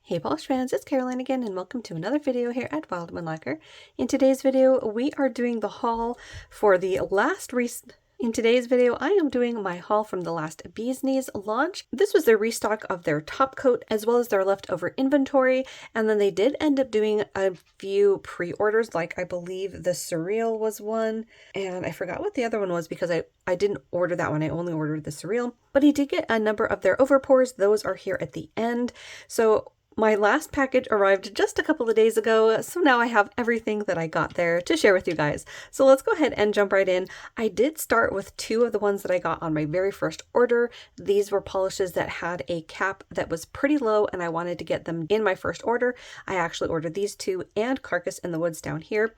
Hey polish fans, it's Caroline again and welcome to another video here at Wild Lacquer. In today's video, we are doing the haul for the last In today's video, I am doing my haul from the last Bee's Knees launch. This was their restock of their top coat as well as their leftover inventory, and then they did end up doing a few pre-orders, like I believe the Surreal was one, and I forgot what the other one was because I didn't order that one, I only ordered the Surreal. But he did get a number of their overpours, those are here at the end. So my last package arrived just a couple of days ago, so now I have everything that I got there to share with you guys. So let's go ahead and jump right in. I did start with two of the ones that I got on my very first order. These were polishes that had a cap that was pretty low and I wanted to get them in my first order. I actually ordered these two and Carcass in the Woods down here.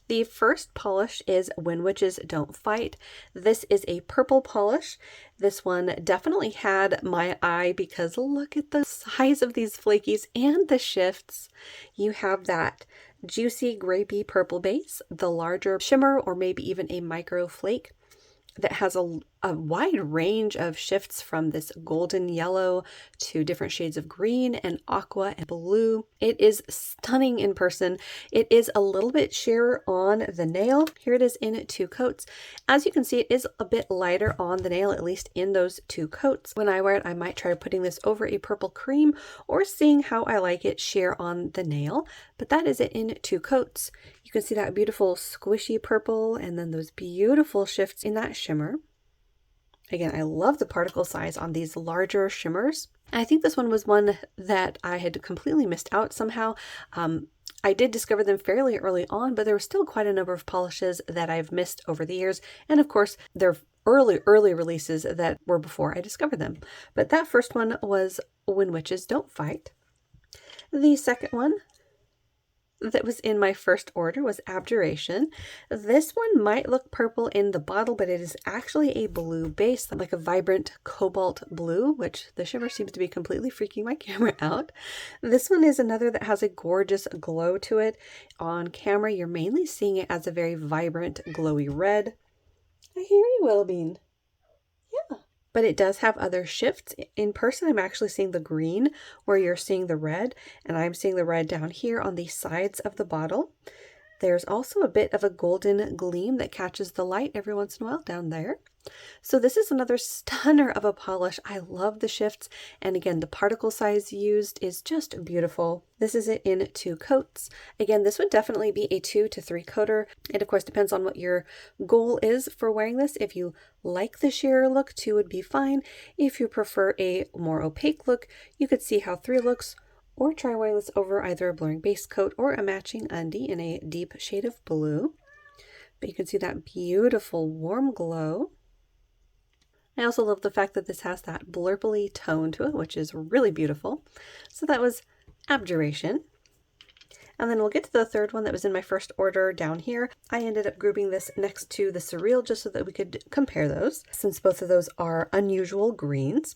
The first polish is When Witches Don't Fight. This is a purple polish. This one definitely had my eye because look at the size of these flakies and the shifts. You have that juicy grapey purple base, the larger shimmer or maybe even a micro flake that has a wide range of shifts from this golden yellow to different shades of green and aqua and blue. It is stunning in person. It is a little bit sheerer on the nail. Here it is in two coats. As you can see, it is a bit lighter on the nail, at least in those two coats. When I wear it, I might try putting this over a purple cream or seeing how I like it sheer on the nail, but that is it in two coats. You can see that beautiful squishy purple and then those beautiful shifts in that shimmer. Again, I love the particle size on these larger shimmers. I think this one was one that I had completely missed out somehow. I did discover them fairly early on, but there were still quite a number of polishes that I've missed over the years. And of course, they're early releases that were before I discovered them. But that first one was When Witches Don't Fight. The second one that was in my first order was Abjuration. This one might look purple in the bottle, but it is actually a blue base, like a vibrant cobalt blue, which the shimmer seems to be completely freaking my camera out. This one is another that has a gorgeous glow to it. On camera, you're mainly seeing it as a very vibrant, glowy red. I hear you, Willowbean. Yeah. But it does have other shifts. In person, I'm actually seeing the green where you're seeing the red, and I'm seeing the red down here on the sides of the bottle. There's also a bit of a golden gleam that catches the light every once in a while down there. So this is another stunner of a polish. I love the shifts, and again, the particle size used is just beautiful. This is it in two coats. Again, this would definitely be a 2 to 3 coater. It of course depends on what your goal is for wearing this. If you like the sheer look, 2 would be fine. If you prefer a more opaque look, you could see how 3 looks, or try wearing this over either a blurring base coat or a matching undie in a deep shade of blue. But you can see that beautiful warm glow. I also love the fact that this has that blurply tone to it, which is really beautiful. So that was Abjuration. And then we'll get to the third one that was in my first order down here. I ended up grouping this next to the Surreal just so that we could compare those, since both of those are unusual greens.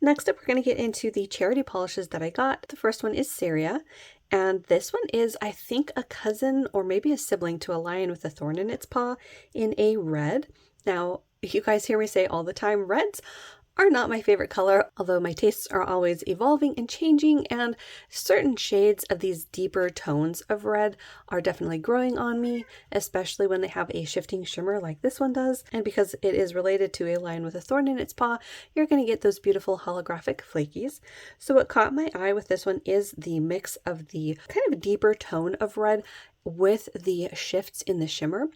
Next up, we're going to get into the charity polishes that I got. The first one is Syria, and this one is, I think, a cousin or maybe a sibling to a lion with a thorn in its paw in a red. Now, you guys hear me say all the time, reds are not my favorite color, although my tastes are always evolving and changing, and certain shades of these deeper tones of red are definitely growing on me, especially when they have a shifting shimmer like this one does. And because it is related to a lion with a thorn in its paw, you're going to get those beautiful holographic flakies. So what caught my eye with this one is the mix of the kind of deeper tone of red with the shifts in the shimmer.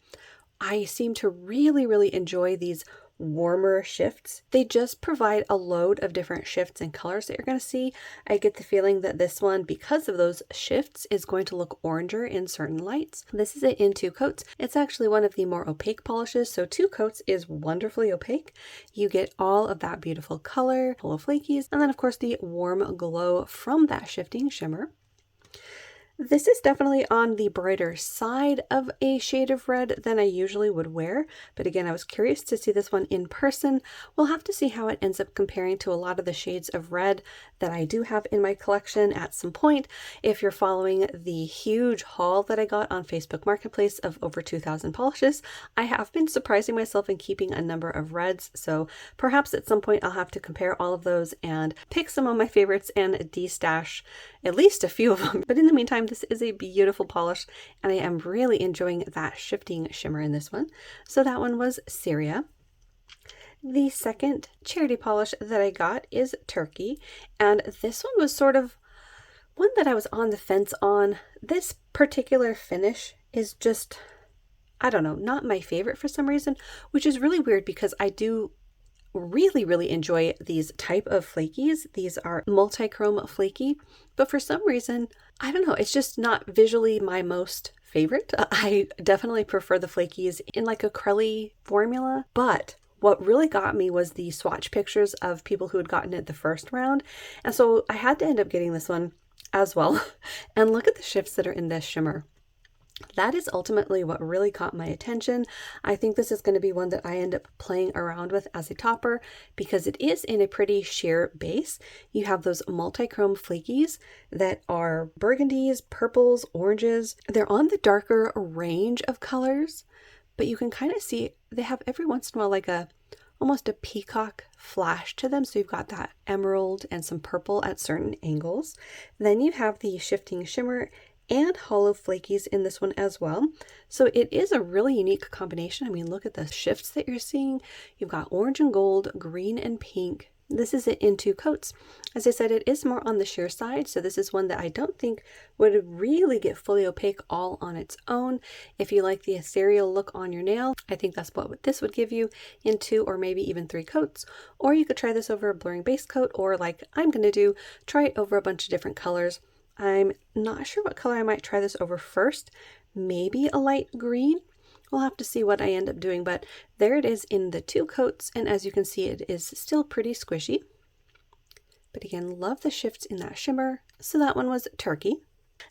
I seem to really enjoy these warmer shifts. They just provide a load of different shifts and colors that you're going to see. I get the feeling that this one, because of those shifts, is going to look oranger in certain lights. This is it in two coats. It's actually one of the more opaque polishes, so 2 coats is wonderfully opaque. You get all of that beautiful color, full of flakies, and then of course the warm glow from that shifting shimmer. This is definitely on the brighter side of a shade of red than I usually would wear, but again, I was curious to see this one in person. We'll have to see how it ends up comparing to a lot of the shades of red that I do have in my collection at some point. If you're following the huge haul that I got on Facebook Marketplace of over 2,000 polishes, I have been surprising myself in keeping a number of reds, so perhaps at some point I'll have to compare all of those and pick some of my favorites and de-stash at least a few of them. But in the meantime, this is a beautiful polish and I am really enjoying that shifting shimmer in this one. So that one was Syria. The second charity polish that I got is Turkey, and this one was sort of one that I was on the fence on. This particular finish is just, I don't know, not my favorite for some reason, which is really weird because I do really enjoy these type of flakies. These are multi-chrome flaky, but for some reason, I don't know, it's just not visually my most favorite. I definitely prefer the flakies in like a crelly formula, but what really got me was the swatch pictures of people who had gotten it the first round. And so I had to end up getting this one as well. And look at the shifts that are in this shimmer. That is ultimately what really caught my attention. I think this is going to be one that I end up playing around with as a topper because it is in a pretty sheer base. You have those multi-chrome flakies that are burgundies, purples, oranges. They're on the darker range of colors, but you can kind of see they have every once in a while like almost a peacock flash to them. So you've got that emerald and some purple at certain angles. Then you have the shifting shimmer and hollow flakies in this one as well. So it is a really unique combination. I mean, look at the shifts that you're seeing. You've got orange and gold, green and pink. This is it in 2 coats. As I said, it is more on the sheer side, so this is one that I don't think would really get fully opaque all on its own. If you like the Asteria look on your nail, I think that's what this would give you in 2 or maybe even 3 coats. Or you could try this over a blurring base coat, or like I'm going to do, try it over a bunch of different colors. I'm not sure what color I might try this over first. Maybe a light green. We'll have to see what I end up doing, but there it is in the 2 coats, and as you can see, it is still pretty squishy. But again, love the shifts in that shimmer. So that one was Turkey.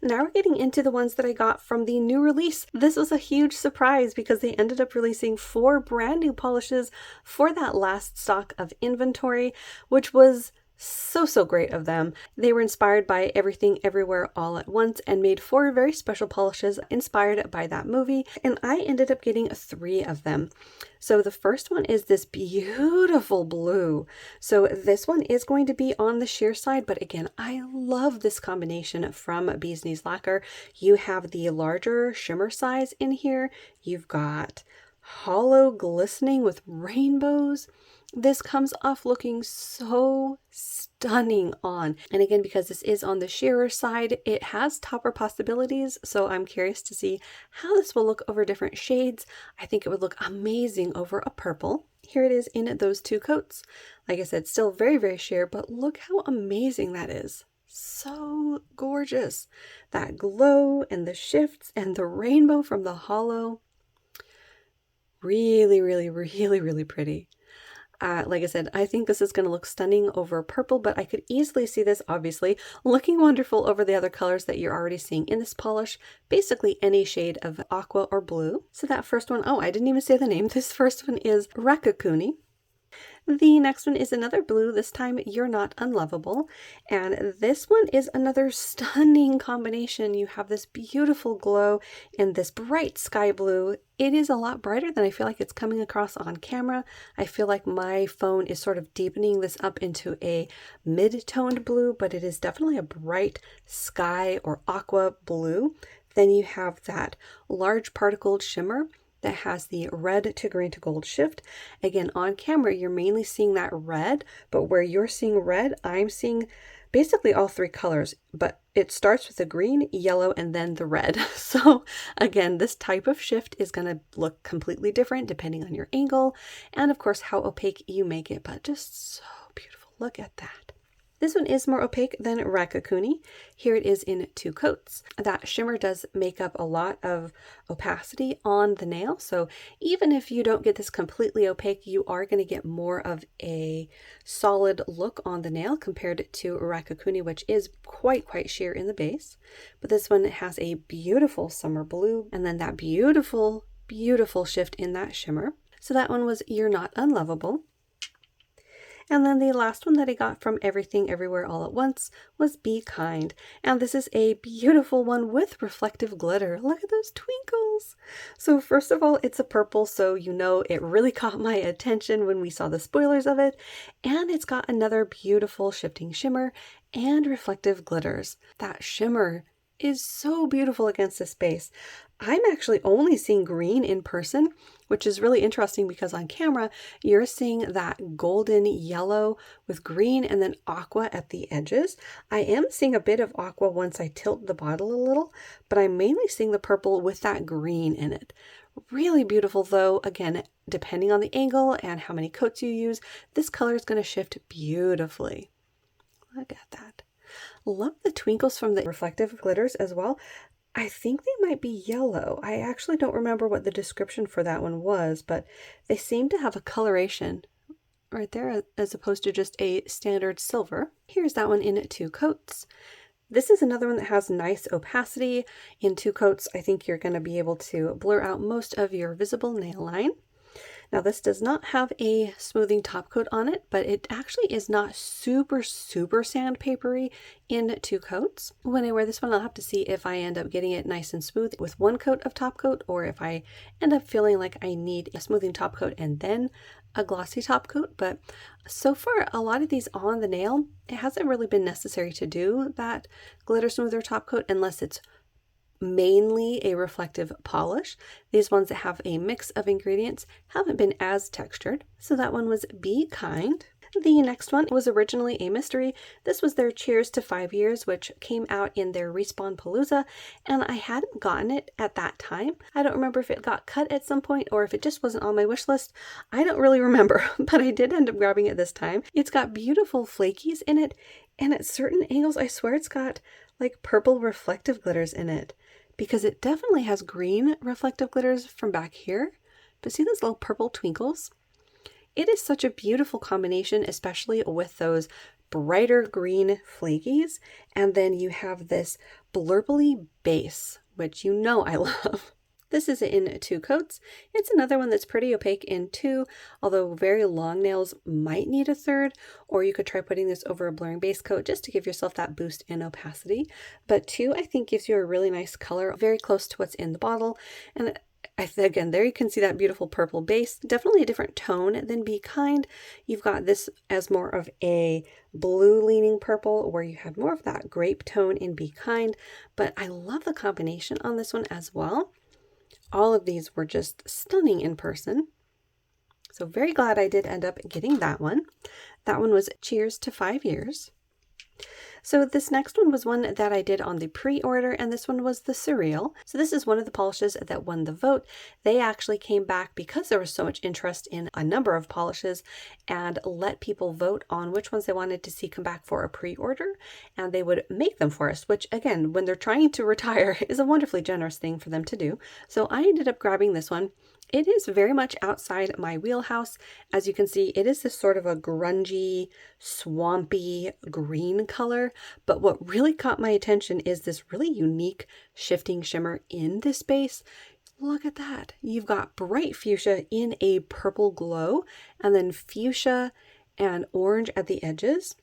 Now we're getting into the ones that I got from the new release. This was a huge surprise because they ended up releasing 4 brand new polishes for that last stock of inventory, which was so great of them. They were inspired by Everything Everywhere All at Once and made 4 very special polishes inspired by that movie, and I ended up getting 3 of them. So the first one is this beautiful blue. So this one is going to be on the sheer side, but again, I love this combination from Bee's Knees Lacquer. You have the larger shimmer size in here. You've got hollow glistening with rainbows. This comes off looking so stunning on. And again, because this is on the sheerer side, it has topper possibilities. So I'm curious to see how this will look over different shades. I think it would look amazing over a purple. Here it is in those 2 coats. Like I said, still very sheer, but look how amazing that is. So gorgeous. That glow and the shifts and the rainbow from the hollow. Really pretty. Like I said, I think this is going to look stunning over purple, but I could easily see this obviously looking wonderful over the other colors that you're already seeing in this polish, basically any shade of aqua or blue. So that first one, oh, I didn't even say the name. This first one is Rakakuni. The next one is another blue, this time You're Not Unlovable, and this one is another stunning combination. You have this beautiful glow in this bright sky blue. It is a lot brighter than I feel like it's coming across on camera. I feel like my phone is sort of deepening this up into a mid-toned blue, but it is definitely a bright sky or aqua blue. Then you have that large particled shimmer that has the red to green to gold shift. Again, on camera, you're mainly seeing that red, but where you're seeing red, I'm seeing basically all 3 colors, but it starts with the green, yellow, and then the red. So again, this type of shift is going to look completely different depending on your angle and of course how opaque you make it, but just so beautiful. Look at that. This one is more opaque than Rakakuni. Here it is in 2 coats. That shimmer does make up a lot of opacity on the nail, so even if you don't get this completely opaque, you are going to get more of a solid look on the nail compared to Rakakuni, which is quite sheer in the base. But this one has a beautiful summer blue, and then that beautiful shift in that shimmer. So that one was You're Not Unlovable. And then the last one that I got from Everything Everywhere All at Once was Be Kind. And this is a beautiful one with reflective glitter. Look at those twinkles. So first of all, it's a purple, so you know it really caught my attention when we saw the spoilers of it. And it's got another beautiful shifting shimmer and reflective glitters. That shimmer is so beautiful against this base. I'm actually only seeing green in person, which is really interesting because on camera, you're seeing that golden yellow with green and then aqua at the edges. I am seeing a bit of aqua once I tilt the bottle a little, but I'm mainly seeing the purple with that green in it. Really beautiful though. Again, depending on the angle and how many coats you use, this color is going to shift beautifully. Look at that. Love the twinkles from the reflective glitters as well. I think they might be yellow. I actually don't remember what the description for that one was, but they seem to have a coloration right there as opposed to just a standard silver. Here's that one in 2 coats. This is another one that has nice opacity. In 2 coats, I think you're going to be able to blur out most of your visible nail line. Now this does not have a smoothing top coat on it, but it actually is not super sandpapery in 2 coats. When I wear this one, I'll have to see if I end up getting it nice and smooth with 1 coat of top coat, or if I end up feeling like I need a smoothing top coat and then a glossy top coat. But so far, a lot of these on the nail, it hasn't really been necessary to do that glitter smoother top coat unless it's mainly a reflective polish. These ones that have a mix of ingredients haven't been as textured. So that one was Be Kind. The next one was originally a mystery. This was their Cheers to 5 Years, which came out in their Respawn Palooza, and I hadn't gotten it at that time. I don't remember if it got cut at some point or if it just wasn't on my wish list. I don't really remember, but I did end up grabbing it this time. It's got beautiful flakies in it, and at certain angles, I swear it's got like purple reflective glitters in it, because it definitely has green reflective glitters from back here. But see those little purple twinkles? It is such a beautiful combination, especially with those brighter green flakies. And then you have this blurbly base, which you know I love. This is in 2 coats. It's another one that's pretty opaque in 2, although very long nails might need a 3rd, or you could try putting this over a blurring base coat just to give yourself that boost in opacity. But 2, I think, gives you a really nice color, very close to what's in the bottle. And again, there you can see that beautiful purple base. Definitely a different tone than Be Kind. You've got this as more of a blue leaning purple, where you have more of that grape tone in Be Kind. But I love the combination on this one as well. All of these were just stunning in person. So very glad I did end up getting that one. That one was Cheers to 5 Years. So this next one was one that I did on the pre-order, and this one was the Surreal. So this is one of the polishes that won the vote. They actually came back because there was so much interest in a number of polishes and let people vote on which ones they wanted to see come back for a pre-order, and they would make them for us, which again, when they're trying to retire, is a wonderfully generous thing for them to do. So I ended up grabbing this one. It is very much outside my wheelhouse. As you can see, it is this sort of a grungy, swampy green color, but what really caught my attention is this really unique shifting shimmer in this base. Look at that. You've got bright fuchsia in a purple glow, and then fuchsia and orange at the edges.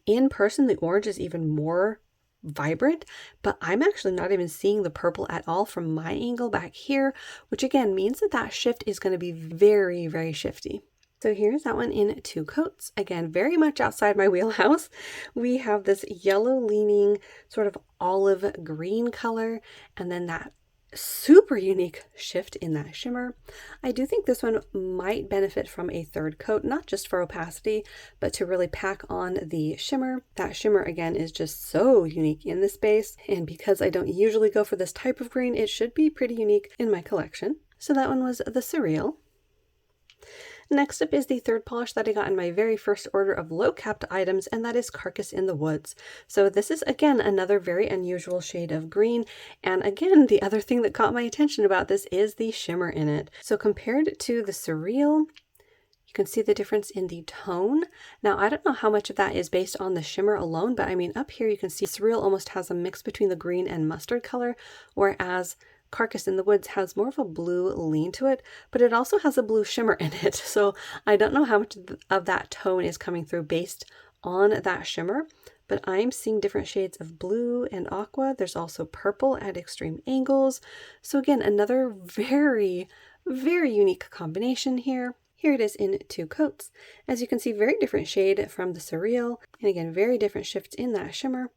In person, the orange is even more vibrant, but I'm actually not even seeing the purple at all from my angle back here, which again means that that shift is going to be very, very shifty. So here's that one in 2 coats. Again, very much outside my wheelhouse. We have this yellow leaning sort of olive green color, and then that super unique shift in that shimmer. I do think this one might benefit from a 3rd coat, not just for opacity, but to really pack on the shimmer. That shimmer again is just so unique in this base, and because I don't usually go for this type of green, it should be pretty unique in my collection. So that one was the Surreal. Next up is the 3rd polish that I got in my very first order of low-capped items, and that is Carcass in the Woods. So this is, again, another very unusual shade of green, and again, the other thing that caught my attention about this is the shimmer in it. So compared to the Surreal, you can see the difference in the tone. Now, I don't know how much of that is based on the shimmer alone, but I mean, up here you can see Surreal almost has a mix between the green and mustard color, whereas Carcass in the Woods has more of a blue lean to it, but it also has a blue shimmer in it. So I don't know how much of that tone is coming through based on that shimmer, but I'm seeing different shades of blue and aqua. There's also purple at extreme angles. So again, another very, very unique combination here. Here it is in 2 coats. As you can see, very different shade from the Surreal, and again, very different shifts in that shimmer.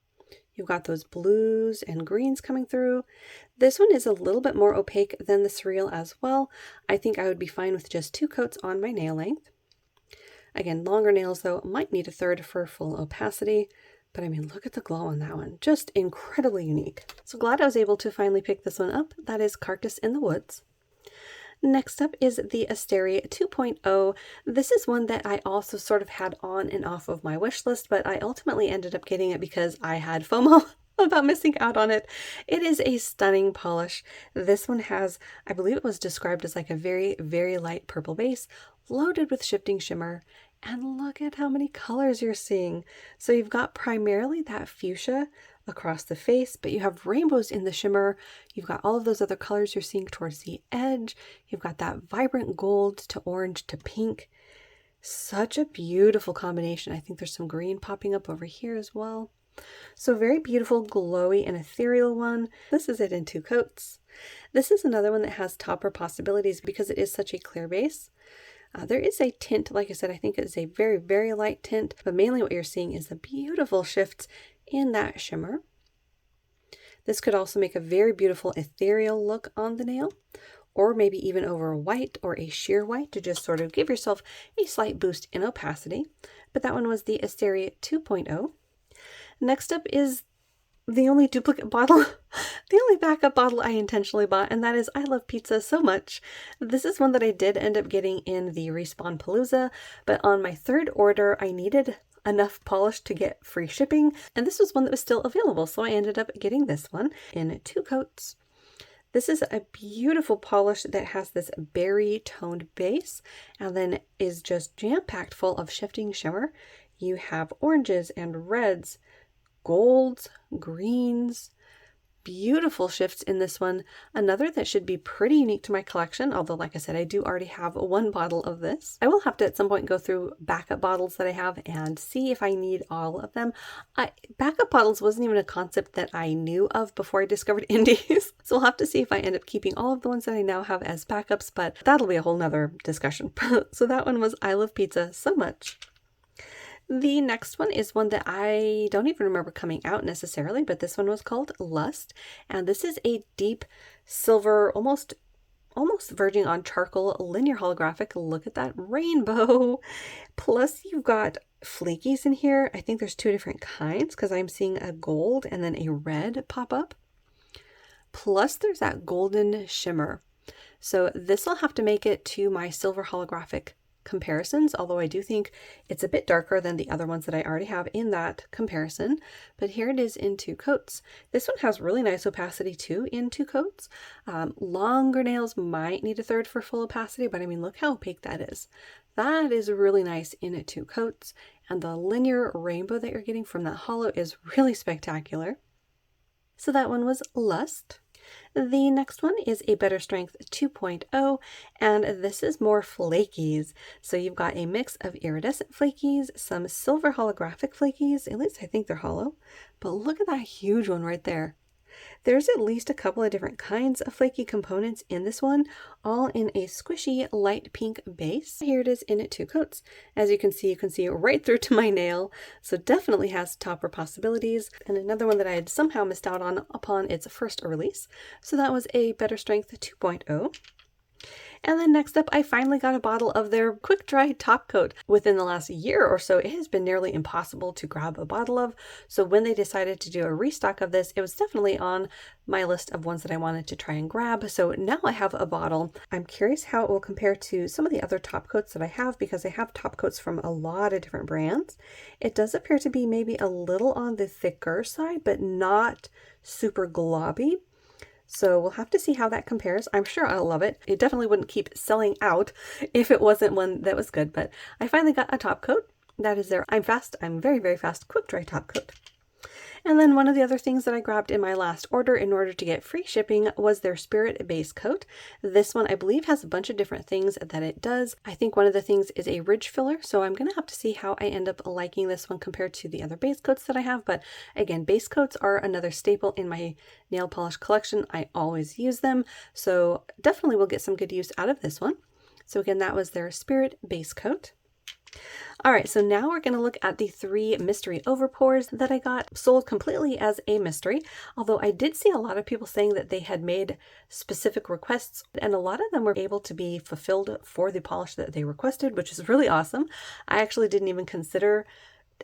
You've got those blues and greens coming through. This one is a little bit more opaque than the Surreal as well. I think I would be fine with just 2 coats on my nail length. Again, longer nails though might need a third for full opacity, but I mean, look at the glow on that one. Just incredibly unique. So glad I was able to finally pick this one up. That is Carcass in the Woods. Next up is the Asteria 2.0. This is one that I also sort of had on and off of my wish list, but I ultimately ended up getting it because I had FOMO about missing out on it. It is a stunning polish. This one has, I believe it was described as like a very, very light purple base, loaded with shifting shimmer. And look at how many colors you're seeing. So you've got primarily that fuchsia across the face, but you have rainbows in the shimmer. You've got all of those other colors you're seeing towards the edge. You've got that vibrant gold to orange to pink. Such a beautiful combination. I think there's some green popping up over here as well. So very beautiful, glowy, and ethereal one. This is it in 2 coats. This is another one that has topper possibilities because it is such a clear base. There is a tint, like I said, I think it's a very, very light tint, but mainly what you're seeing is the beautiful shifts in that shimmer. This could also make a very beautiful ethereal look on the nail, or maybe even over a white or a sheer white to just sort of give yourself a slight boost in opacity. But that one was the Asteria 2.0. Next up is the only duplicate bottle, the only backup bottle I intentionally bought, and that is I Love Pizza So Much. This is one that I did end up getting in the Respawn Palooza, but on my 3rd order, I needed enough polish to get free shipping, and this was one that was still available, so I ended up getting this one in 2 coats. This is a beautiful polish that has this berry toned base and then is just jam-packed full of shifting shimmer. You have oranges and reds, golds, greens, beautiful shifts in this one. Another that should be pretty unique to my collection, although like I said, I do already have 1 bottle of this. I will have to at some point go through backup bottles that I have and see if I need all of them. Backup bottles wasn't even a concept that I knew of before I discovered indies, so we'll have to see if I end up keeping all of the ones that I now have as backups, but that'll be a whole nother discussion. So that one was I Love Pizza So Much. The next one is one that I don't even remember coming out necessarily, but this one was called Lust, and this is a deep silver, almost verging on charcoal linear holographic. Look at that rainbow. Plus you've got flakies in here. I think there's 2 different kinds because I'm seeing a gold and then a red pop up. Plus there's that golden shimmer. So this will have to make it to my silver holographic comparisons, although I do think it's a bit darker than the other ones that I already have in that comparison. But here it is in 2 coats. This one has really nice opacity too in 2 coats. Longer nails might need a third for full opacity, but I mean, look how opaque that is. That is really nice in 2 coats, and the linear rainbow that you're getting from that hollow is really spectacular. So that one was Lust. The next one is a Better Strength 2.0, and this is more flakies. So you've got a mix of iridescent flakies, some silver holographic flakies, at least I think they're hollow, but look at that huge one right there. There's at least a couple of different kinds of flaky components in this one, all in a squishy light pink base. Here it is in 2 coats. As you can see right through to my nail, so definitely has topper possibilities. And another one that I had somehow missed out on upon its first release. So that was a Better Strength 2.0. And then next up, I finally got a bottle of their quick dry top coat. Within the last year or so, it has been nearly impossible to grab a bottle of. So when they decided to do a restock of this, it was definitely on my list of ones that I wanted to try and grab. So now I have a bottle. I'm curious how it will compare to some of the other top coats that I have, because I have top coats from a lot of different brands. It does appear to be maybe a little on the thicker side, but not super globby. So we'll have to see how that compares. I'm sure I'll love it. It definitely wouldn't keep selling out if it wasn't one that was good, but I finally got a top coat. That is their I'm very, very fast quick dry top coat. And then one of the other things that I grabbed in my last order in order to get free shipping was their Spirit base coat. This one I believe has a bunch of different things that it does. I think one of the things is a ridge filler, so I'm going to have to see how I end up liking this one compared to the other base coats that I have. But again, base coats are another staple in my nail polish collection. I always use them, so definitely will get some good use out of this one. So again, that was their Spirit base coat. All right, so now we're going to look at the 3 mystery overpours that I got sold completely as a mystery, although I did see a lot of people saying that they had made specific requests, and a lot of them were able to be fulfilled for the polish that they requested, which is really awesome. I actually didn't even consider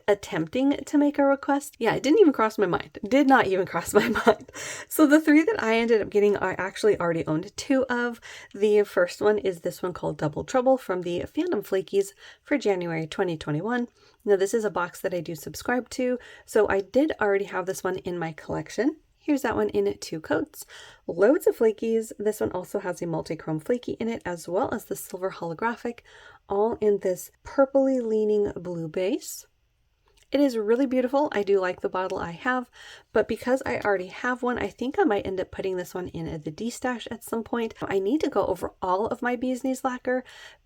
attempting to make a request. Yeah, it didn't even cross my mind. Did not even cross my mind. So the 3 that I ended up getting, I actually already owned 2 of. The first one is this one called Double Trouble from the Fandom Flakies for January 2021. Now this is a box that I do subscribe to, so I did already have this one in my collection. Here's that one in 2 coats. Loads of flakies. This one also has a multi-chrome flaky in it, as well as the silver holographic, all in this purpley leaning blue base. It is really beautiful. I do like the bottle I have, but because I already have one, I think I might end up putting this one in the D-stash at some point. I need to go over all of my Bee's Knees lacquer.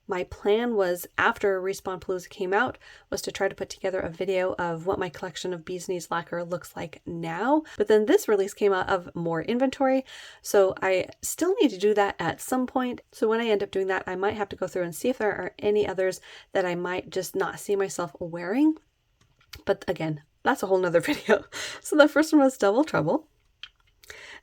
My plan was, after Respawn Palooza came out, was to try to put together a video of what my collection of Bee's Knees lacquer looks like now. But then this release came out of more inventory, so I still need to do that at some point. So when I end up doing that, I might have to go through and see if there are any others that I might just not see myself wearing. But again, that's a whole nother video. So the first one was Double Trouble.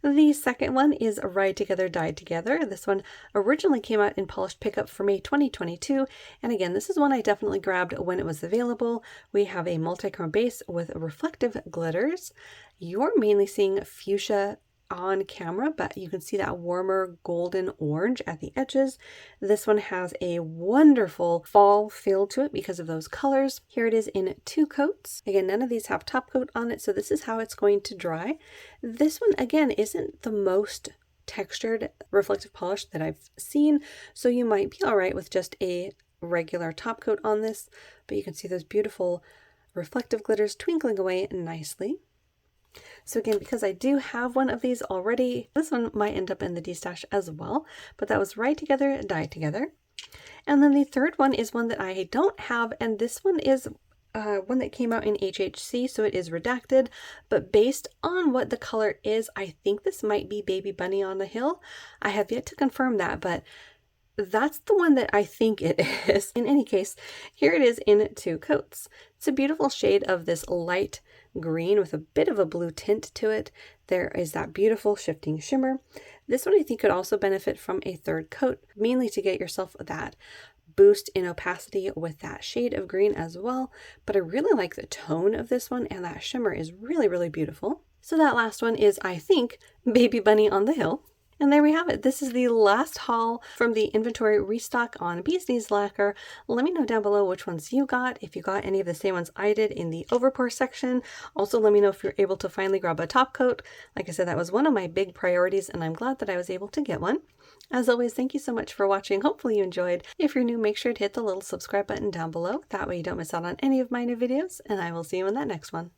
The second one is Ride Together, Die Together. This one originally came out in Polished Pickup for May 2022. And again, this is one I definitely grabbed when it was available. We have a multi-chrome base with reflective glitters. You're mainly seeing fuchsia on camera, but you can see that warmer golden orange at the edges. This one has a wonderful fall feel to it because of those colors. Here it is in 2 coats. Again, none of these have top coat on it, so this is how it's going to dry. This one, again, isn't the most textured reflective polish that I've seen, so you might be all right with just a regular top coat on this, but you can see those beautiful reflective glitters twinkling away nicely. So again, because I do have one of these already, this one might end up in the D-stash as well, but that was Ride Together, Die Together. And then the third one is one that I don't have, and this one is one that came out in HHC, so it is redacted, but based on what the color is, I think this might be Baby Bunny on the Hill. I have yet to confirm that, but that's the one that I think it is. In any case, here it is in 2 coats. It's a beautiful shade of this light green with a bit of a blue tint to it. There is that beautiful shifting shimmer. This one I think could also benefit from a 3rd coat, mainly to get yourself that boost in opacity with that shade of green as well. But I really like the tone of this one, and that shimmer is really, really beautiful. So that last one is, I think, Baby Bunny on the Hill. And there we have it. This is the last haul from the inventory restock on Bee's Knees lacquer. Let me know down below which ones you got, if you got any of the same ones I did in the overpour section. Also, let me know if you're able to finally grab a top coat. Like I said, that was one of my big priorities, and I'm glad that I was able to get one. As always, thank you so much for watching. Hopefully you enjoyed. If you're new, make sure to hit the little subscribe button down below. That way you don't miss out on any of my new videos, and I will see you in that next one.